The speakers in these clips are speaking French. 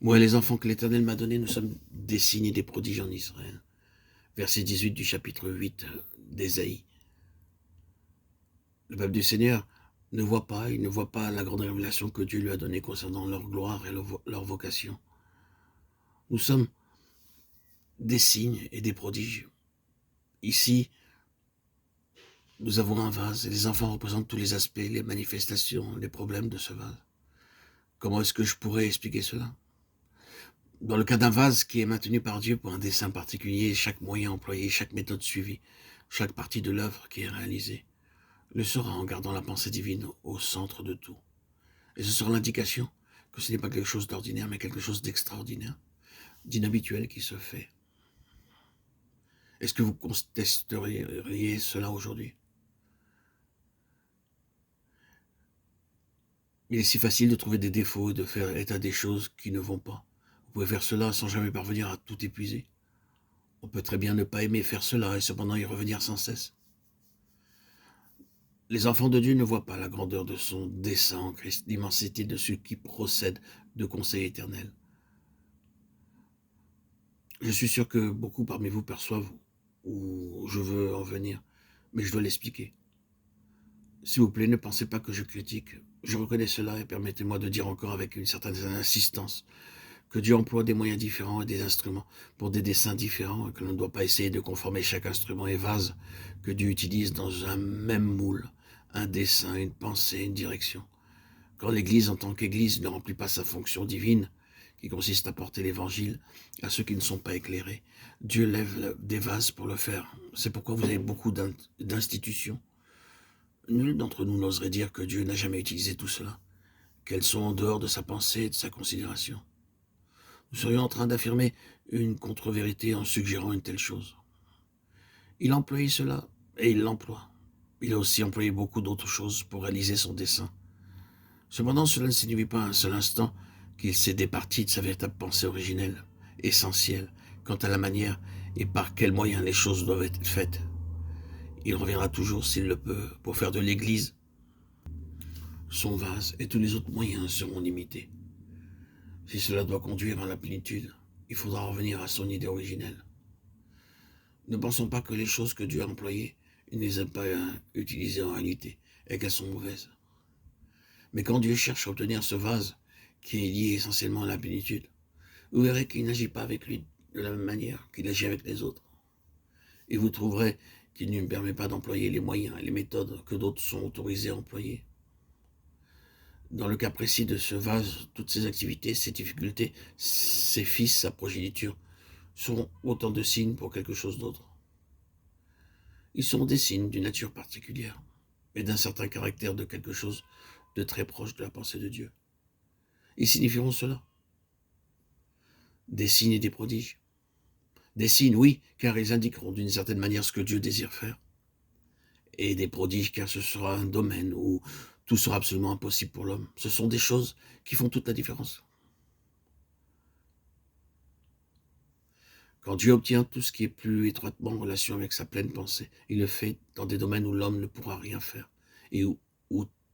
Moi et les enfants que l'Éternel m'a donnés, nous sommes des signes et des prodiges en Israël. Verset 18 du chapitre 8 d'Ésaïe. Le peuple du Seigneur ne voit pas, il ne voit pas la grande révélation que Dieu lui a donnée concernant leur gloire et leur vocation. Nous sommes des signes et des prodiges. Ici, nous avons un vase et les enfants représentent tous les aspects, les manifestations, les problèmes de ce vase. Comment est-ce que je pourrais expliquer cela? Dans le cas d'un vase qui est maintenu par Dieu pour un dessein particulier, chaque moyen employé, chaque méthode suivie, chaque partie de l'œuvre qui est réalisée, le sera en gardant la pensée divine au centre de tout. Et ce sera l'indication que ce n'est pas quelque chose d'ordinaire, mais quelque chose d'extraordinaire, d'inhabituel qui se fait. Est-ce que vous contesteriez cela aujourd'hui? Il est si facile de trouver des défauts et de faire état des choses qui ne vont pas. Vous pouvez faire cela sans jamais parvenir à tout épuiser. On peut très bien ne pas aimer faire cela et cependant y revenir sans cesse. Les enfants de Dieu ne voient pas la grandeur de son dessein en Christ, l'immensité de ce qui procède de conseil éternel. Je suis sûr que beaucoup parmi vous perçoivent où je veux en venir, mais je dois l'expliquer. S'il vous plaît, ne pensez pas que je critique. Je reconnais cela et permettez-moi de dire encore avec une certaine insistance que Dieu emploie des moyens différents et des instruments pour des desseins différents et que l'on ne doit pas essayer de conformer chaque instrument et vase que Dieu utilise dans un même moule, un dessein, une pensée, une direction. Quand l'Église en tant qu'Église ne remplit pas sa fonction divine, qui consiste à porter l'Évangile à ceux qui ne sont pas éclairés, Dieu lève des vases pour le faire. C'est pourquoi vous avez beaucoup d'institutions. Nul d'entre nous n'oserait dire que Dieu n'a jamais utilisé tout cela, qu'elles sont en dehors de sa pensée et de sa considération. Nous serions en train d'affirmer une contre-vérité en suggérant une telle chose. Il a employé cela et il l'emploie. Il a aussi employé beaucoup d'autres choses pour réaliser son dessein. Cependant, cela ne signifie pas un seul instant qu'il s'est départi de sa véritable pensée originelle, essentielle, quant à la manière et par quels moyens les choses doivent être faites. Il reviendra toujours, s'il le peut, pour faire de l'Église son vase, et tous les autres moyens seront limités. Si cela doit conduire à la plénitude, il faudra revenir à son idée originelle. Ne pensons pas que les choses que Dieu a employées, il ne les a pas utilisées en réalité, et qu'elles sont mauvaises. Mais quand Dieu cherche à obtenir ce vase, qui est lié essentiellement à la plénitude, vous verrez qu'il n'agit pas avec lui de la même manière qu'il agit avec les autres. Et vous trouverez qu'il ne lui permet pas d'employer les moyens et les méthodes que d'autres sont autorisés à employer. Dans le cas précis de ce vase, toutes ses activités, ses difficultés, ses fils, sa progéniture, seront autant de signes pour quelque chose d'autre. Ils sont des signes d'une nature particulière et d'un certain caractère de quelque chose de très proche de la pensée de Dieu. Ils signifieront cela. Des signes et des prodiges. Des signes, oui, car ils indiqueront d'une certaine manière ce que Dieu désire faire. Et des prodiges, car ce sera un domaine où tout sera absolument impossible pour l'homme. Ce sont des choses qui font toute la différence. Quand Dieu obtient tout ce qui est plus étroitement en relation avec sa pleine pensée, il le fait dans des domaines où l'homme ne pourra rien faire et où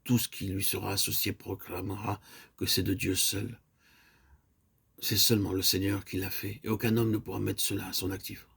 tout ce qui lui sera associé proclamera que c'est de Dieu seul. C'est seulement le Seigneur qui l'a fait et aucun homme ne pourra mettre cela à son actif.